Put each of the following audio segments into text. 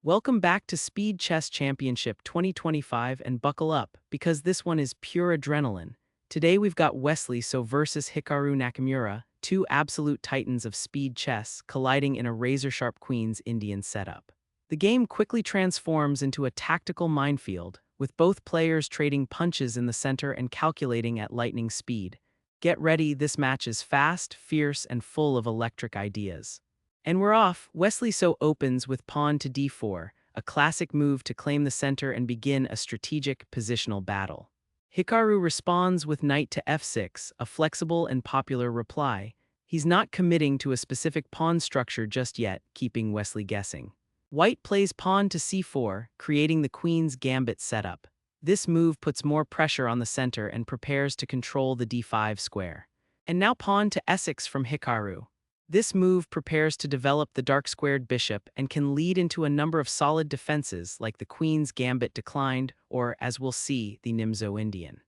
Welcome back to Speed Chess Championship 2025 and buckle up, because this one is pure adrenaline. Today we've got Wesley versus Hikaru Nakamura, two absolute titans of speed chess colliding in a razor-sharp Queen's Indian setup. The game quickly transforms into a tactical minefield, with both players trading punches in the center and calculating at lightning speed. Get ready, this match is fast, fierce, and full of electric ideas. And we're off. Wesley opens with pawn to d4, a classic move to claim the center and begin a strategic positional battle. Hikaru responds with knight to f6, a flexible and popular reply. He's not committing to a specific pawn structure just yet, keeping Wesley guessing. White plays pawn to c4, creating the queen's gambit setup. This move puts more pressure on the center and prepares to control the d5 square. And now pawn to e6 from Hikaru. This move prepares to develop the dark-squared bishop and can lead into a number of solid defenses like the queen's gambit declined or, as we'll see, the Nimzo-Indian.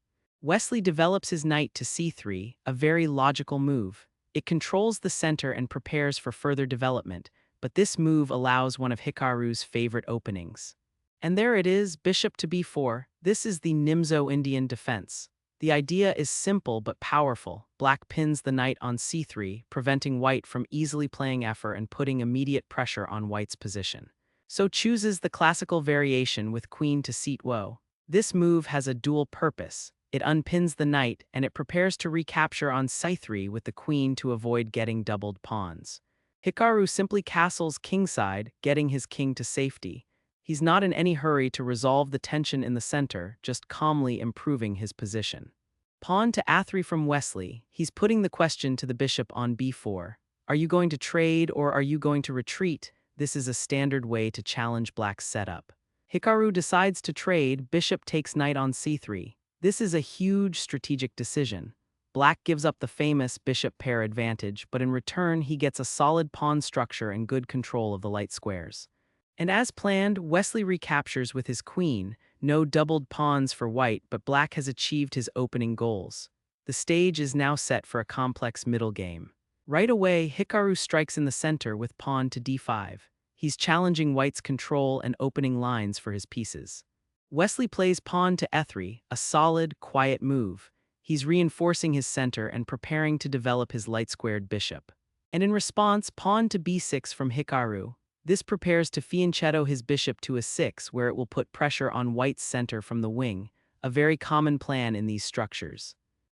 Wesley develops his knight to c3, a very logical move. It controls the center and prepares for further development, but this move allows one of Hikaru's favorite openings. And there it is, bishop to b4. This is the Nimzo-Indian defense. The idea is simple but powerful. Black pins the knight on c3, preventing white from easily playing f4 and putting immediate pressure on white's position. So chooses the classical variation with queen to c2. This move has a dual purpose. It unpins the knight and it prepares to recapture on c3 with the queen to avoid getting doubled pawns. Hikaru simply castles kingside, getting his king to safety. He's not in any hurry to resolve the tension in the center, just calmly improving his position. Pawn to a3 from Wesley. He's putting the question to the bishop on b4. Are you going to trade or are you going to retreat? This is a standard way to challenge Black's setup. Hikaru decides to trade, bishop takes knight on c3. This is a huge strategic decision. Black gives up the famous bishop pair advantage, but in return he gets a solid pawn structure and good control of the light squares. And as planned, Wesley recaptures with his queen. No doubled pawns for white, but Black has achieved his opening goals. The stage is now set for a complex middle game. Right away, Hikaru strikes in the center with pawn to d5. He's challenging white's control and opening lines for his pieces. Wesley plays pawn to e3, a solid, quiet move. He's reinforcing his center and preparing to develop his light-squared bishop. And in response, pawn to b6 from Hikaru. This prepares to fianchetto his bishop to a6, where it will put pressure on white's center from the wing, a very common plan in these structures.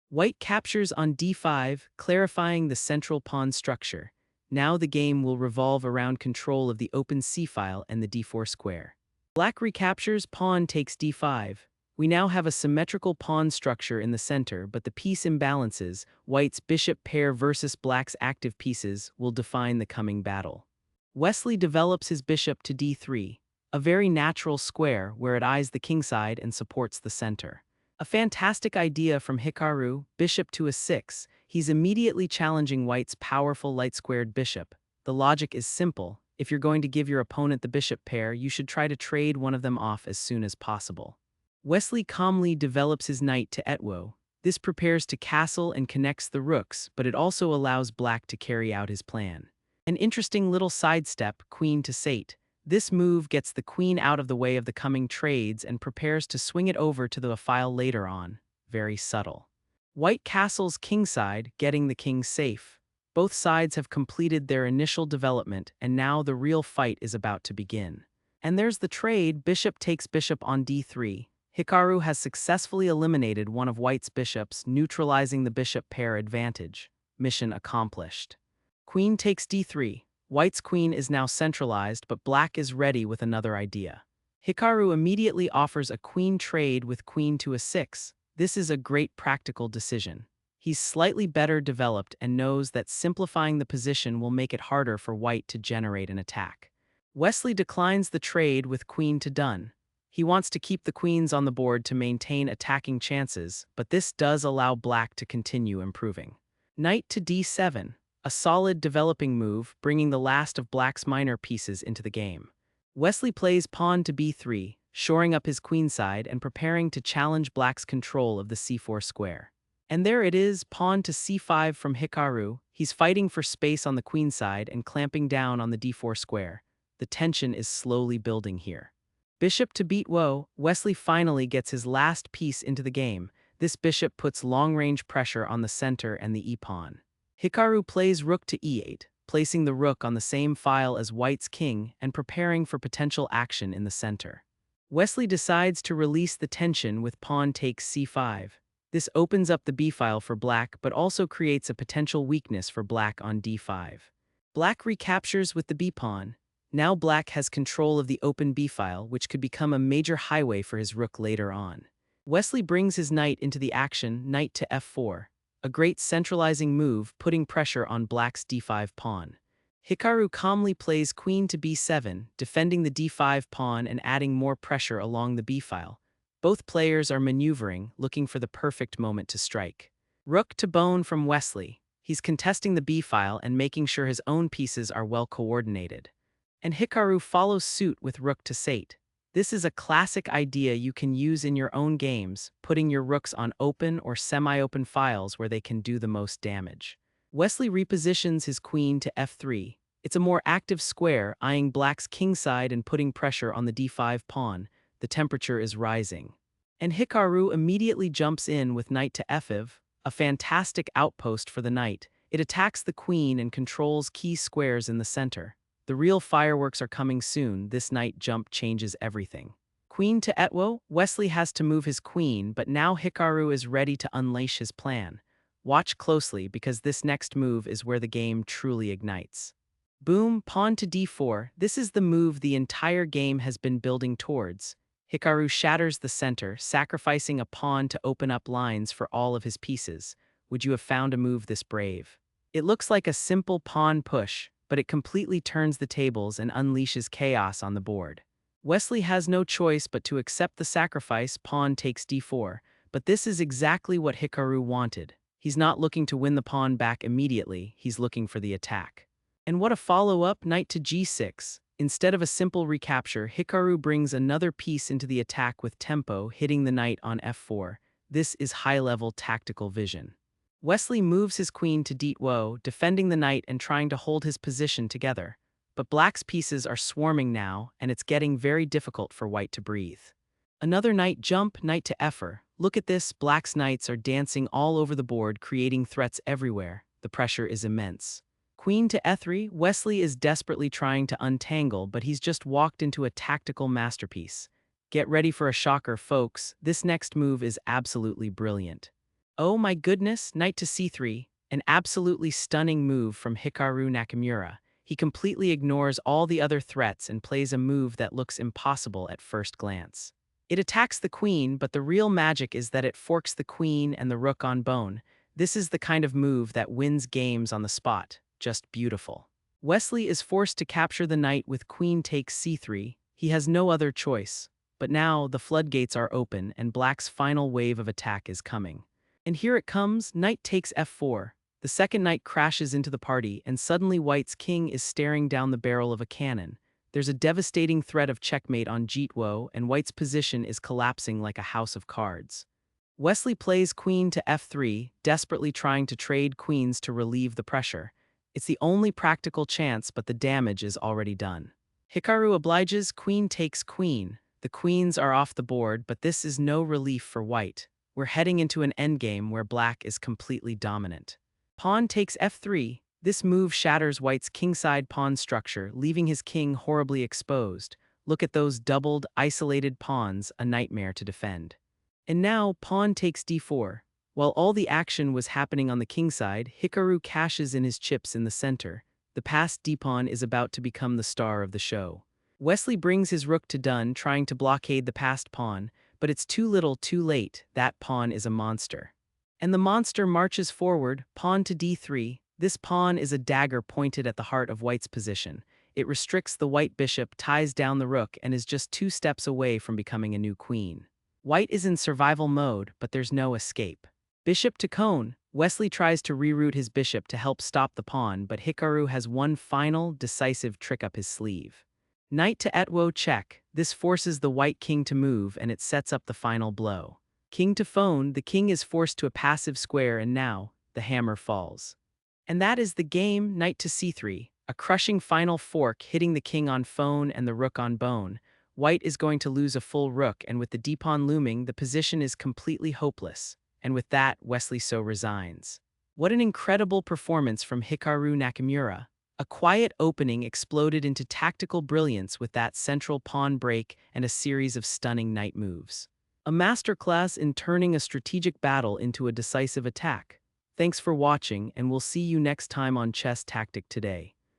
White captures on d5, clarifying the central pawn structure. Now the game will revolve around control of the open c-file and the d4 square. Black recaptures, pawn takes d5. We now have a symmetrical pawn structure in the center, but the piece imbalances, white's bishop pair versus Black's active pieces, will define the coming battle. Wesley develops his bishop to d3, a very natural square where it eyes the kingside and supports the center. A fantastic idea from Hikaru, bishop to a6. He's immediately challenging white's powerful light-squared bishop. The logic is simple. If you're going to give your opponent the bishop pair, you should try to trade one of them off as soon as possible. Wesley calmly develops his knight to e2. This prepares to castle and connects the rooks, but it also allows Black to carry out his plan. An interesting little sidestep, queen to c8. This move gets the queen out of the way of the coming trades and prepares to swing it over to the file later on. Very subtle. White castles kingside, getting the king safe. Both sides have completed their initial development, and now the real fight is about to begin. And there's the trade, bishop takes bishop on d3. Hikaru has successfully eliminated one of white's bishops, neutralizing the bishop pair advantage. Mission accomplished. Queen takes d3. White's queen is now centralized, but Black is ready with another idea. Hikaru immediately offers a queen trade with queen to a6. This is a great practical decision. He's slightly better developed and knows that simplifying the position will make it harder for white to generate an attack. Wesley declines the trade with queen to done. He wants to keep the queens on the board to maintain attacking chances, but this does allow Black to continue improving. Knight to d7. A solid developing move, bringing the last of Black's minor pieces into the game. Wesley plays pawn to b3, shoring up his queenside and preparing to challenge Black's control of the c4 square. And there it is, pawn to c5 from Hikaru. He's fighting for space on the queenside and clamping down on the d4 square. The tension is slowly building here. Bishop to b8, Wesley finally gets his last piece into the game. This bishop puts long-range pressure on the center and the e-pawn. Hikaru plays rook to e8, placing the rook on the same file as white's king and preparing for potential action in the center. Wesley decides to release the tension with pawn takes c5. This opens up the b-file for black but also creates a potential weakness for black on d5. Black recaptures with the b-pawn. Now black has control of the open b-file, which could become a major highway for his rook later on. Wesley brings his knight into the action, knight to f4. A great centralizing move, putting pressure on black's d5 pawn. Hikaru calmly plays queen to b7, defending the d5 pawn and adding more pressure along the b-file. Both players are maneuvering, looking for the perfect moment to strike. Rook to bone from Wesley. He's contesting the b-file and making sure his own pieces are well coordinated. And Hikaru follows suit with rook to sate. This is a classic idea you can use in your own games, putting your rooks on open or semi-open files where they can do the most damage. Wesley repositions his queen to f3. It's a more active square, eyeing black's kingside and putting pressure on the d5 pawn. The temperature is rising. And Hikaru immediately jumps in with knight to f5, a fantastic outpost for the knight. It attacks the queen and controls key squares in the center. The real fireworks are coming soon. This knight jump changes everything. Queen to e8, Wesley has to move his queen, but now Hikaru is ready to unleash his plan. Watch closely because this next move is where the game truly ignites. Boom, pawn to d4. This is the move the entire game has been building towards. Hikaru shatters the center, sacrificing a pawn to open up lines for all of his pieces. Would you have found a move this brave? It looks like a simple pawn push, but it completely turns the tables and unleashes chaos on the board. Wesley has no choice but to accept the sacrifice. Pawn takes d4, but this is exactly what Hikaru wanted. He's not looking to win the pawn back immediately, he's looking for the attack. And what a follow-up, knight to g6. Instead of a simple recapture, Hikaru brings another piece into the attack with tempo, hitting the knight on f4. This is high-level tactical vision. Wesley moves his queen to d8, defending the knight and trying to hold his position together. But black's pieces are swarming now, and it's getting very difficult for white to breathe. Another knight jump, knight to f4. Look at this, black's knights are dancing all over the board, creating threats everywhere. The pressure is immense. Queen to e3, Wesley is desperately trying to untangle, but he's just walked into a tactical masterpiece. Get ready for a shocker, folks. This next move is absolutely brilliant. Oh my goodness, knight to c3, an absolutely stunning move from Hikaru Nakamura. He completely ignores all the other threats and plays a move that looks impossible at first glance. It attacks the queen, but the real magic is that it forks the queen and the rook on bone. This is the kind of move that wins games on the spot. Just beautiful. Wesley is forced to capture the knight with queen takes c3. He has no other choice. But now the floodgates are open and black's final wave of attack is coming. And here it comes, knight takes f4. The second knight crashes into the party and suddenly white's king is staring down the barrel of a cannon. There's a devastating threat of checkmate on g8 and white's position is collapsing like a house of cards. Wesley plays queen to f3, desperately trying to trade queens to relieve the pressure. It's the only practical chance, but the damage is already done. Hikaru obliges, queen takes queen. The queens are off the board, but this is no relief for white. We're heading into an endgame where black is completely dominant. Pawn takes f3. This move shatters white's kingside pawn structure, leaving his king horribly exposed. Look at those doubled, isolated pawns, a nightmare to defend. And now, pawn takes d4. While all the action was happening on the kingside, Hikaru cashes in his chips in the center. The passed d-pawn is about to become the star of the show. Wesley brings his rook to done, trying to blockade the passed pawn, but it's too little, too late. That pawn is a monster. And the monster marches forward, pawn to d3. This pawn is a dagger pointed at the heart of white's position. It restricts the white bishop, ties down the rook, and is just 2 steps away from becoming a new queen. White is in survival mode, but there's no escape. Bishop to cone. Wesley tries to reroute his bishop to help stop the pawn, but Hikaru has one final, decisive trick up his sleeve. Knight to e8 check. This forces the white king to move and it sets up the final blow. King to phone, the king is forced to a passive square and now, the hammer falls. And that is the game, knight to c3. A crushing final fork hitting the king on phone and the rook on bone. White is going to lose a full rook, and with the d-pawn looming, the position is completely hopeless. And with that, Wesley so resigns. What an incredible performance from Hikaru Nakamura. A quiet opening exploded into tactical brilliance with that central pawn break and a series of stunning knight moves. A masterclass in turning a strategic battle into a decisive attack. Thanks for watching, and we'll see you next time on Chess Tactic Today.